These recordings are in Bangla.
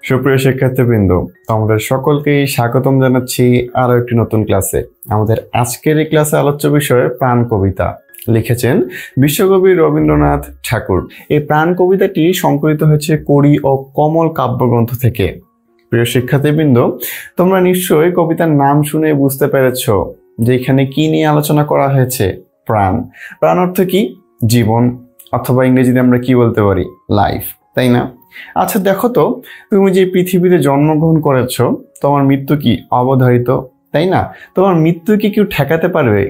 সুপ্রিয় শিক্ষার্থীবৃন্দ, তোমাদের সকলকেই স্বাগতম জানাচ্ছি আরো একটি নতুন ক্লাসে। আমাদের আজকের এই ক্লাসে আলোচ্য বিষয় প্রাণ কবিতা। লিখেছেন বিশ্বকবি রবীন্দ্রনাথ ঠাকুর। এই প্রাণ কবিতাটি সংকলিত হয়েছে কড়ি ও কমল কাব্যগ্রন্থ থেকে। প্রিয় শিক্ষার্থীবৃন্দ, তোমরা নিশ্চয়ই কবিতার নাম শুনে বুঝতে পেরেছ যে এখানে কি নিয়ে আলোচনা করা হয়েছে। প্রাণ। প্রাণ অর্থ কি? জীবন, অথবা ইংরেজিতে আমরা কি বলতে পারি? লাইফ, তাই না? আচ্ছা দেখো তো, তুমি যে পৃথিবীতে জন্মগ্রহণ করেছো, তোমার মৃত্যু কি অবধারিত, তাই না? তোমার মৃত্যু কি কেউ ঠেকাতে পারবে?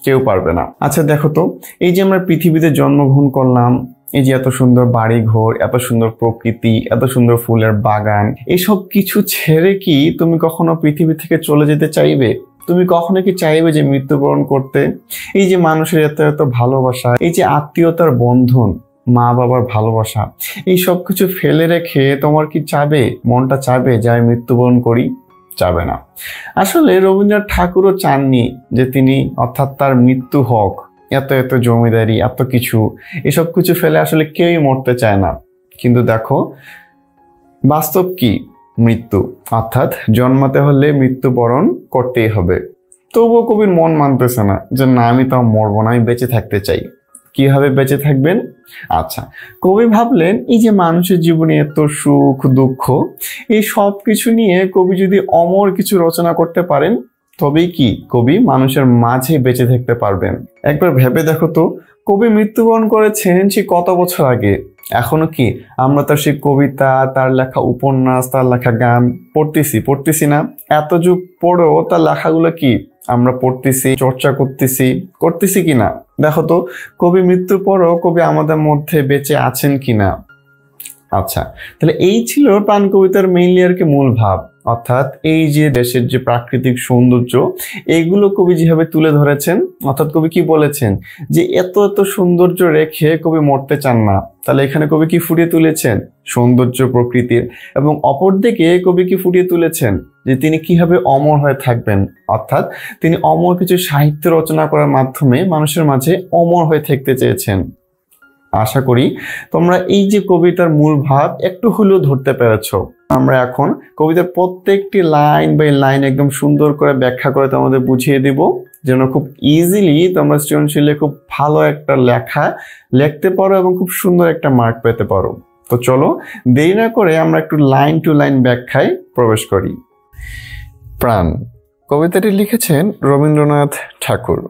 কেউ পারবে না। আচ্ছা দেখো তো, এই যে আমরা পৃথিবীতে জন্মগ্রহণ করলাম, এই যে এত সুন্দর বাড়ি ঘর, এত সুন্দর প্রকৃতি, এত সুন্দর ফুলের বাগান, এসব কিছু ছেড়ে কি তুমি কখনো পৃথিবী থেকে চলে যেতে চাইবে? তুমি কখনো কি চাইবে যে মৃত্যুবরণ করতে? এই যে মানুষের এত এত ভালোবাসা, এই যে আত্মীয়তার বন্ধন, মা বাবার ভালোবাসা, এই সব কিছু ফেলে রেখে তোমার কি চাবে, মনটা চাবে যে আমি মৃত্যুবরণ করি? চাবে না। আসলে রবীন্দ্রনাথ ঠাকুরও চাননি যে তিনি, অর্থাৎ তার মৃত্যু হোক। এত এত জমিদারি, এত কিছু, এসব কিছু ফেলে আসলে কেউই মরতে চায় না। কিন্তু দেখো, বাস্তব কি? মৃত্যু, অর্থাৎ জন্মাতে হলে মৃত্যুবরণ করতেই হবে। তবুও কবির মন মানতেছে না যে না, আমি তো মরবো না, আমি বেঁচে থাকতে চাই। কিভাবে বেঁচে থাকবেন? আচ্ছা, কবি ভাবলেন এই যে মানুষের জীবনে এত সুখ দুঃখ, এই সব কিছু নিয়ে কবি যদি অমর কিছু রচনা করতে পারেন, তবেই কি কবি মানুষের মাঝে বেঁচে থাকতে পারবেন। একবার ভেবে দেখো তো, কবি মৃত্যুবরণ করেছেন সে কত বছর আগে। এখনো কি আমরা তার সেই কবিতা, তার লেখা উপন্যাস, তার লেখা গান পড়তেছি না? এত যুগ পরেও তার লেখাগুলো কি আমরা পড়তেছি, চর্চা করতেছি কিনা? দেখো তো, কবি মৃত্যুর পরও কবি আমাদের মধ্যে বেঁচে আছেন কিনা। আচ্ছা, তাহলে এই ছিল প্রাণ কবিতার মেইনলি আর কি মূল ভাব। অর্থাৎ এই যে দেশের যে প্রাকৃতিক সৌন্দর্য, এইগুলো কবি যেভাবে তুলে ধরেছেন, অর্থাৎ কবি কি বলেছেন যে এত এত সৌন্দর্য রেখে কবি মরতে চান না। তাহলে এখানে কবি কি ফুটিয়ে তুলেছেন? সৌন্দর্য প্রকৃতির। এবং অপরদিকে কবি কি ফুটিয়ে তুলেছেন যে তিনি কিভাবে অমর হয়ে থাকবেন। অর্থাৎ তিনি অমর কিছু সাহিত্য রচনা করার মাধ্যমে মানুষের মাঝে অমর হয়ে থাকতে চেয়েছেন। আশা করি তোমরা এই যে কবিতার মূল ভাব একটু হলেও ধরতে পেরেছ। আমরা এখন কবিতার প্রত্যেকটি লাইন বাই লাইন একদম সুন্দর করে ব্যাখ্যা করে তোমাদের বুঝিয়ে দিব, যেন খুব ইজিলি তোমরা সৃজনশীলে খুব ভালো একটা লেখা লিখতে পারো এবং খুব সুন্দর একটা মার্ক পেতে পারো। তো চলো দেরি না করে আমরা একটু লাইন টু লাইন ব্যাখ্যায় প্রবেশ করি। প্রাণ কবিতাটি লিখেছেন রবীন্দ্রনাথ ঠাকুর।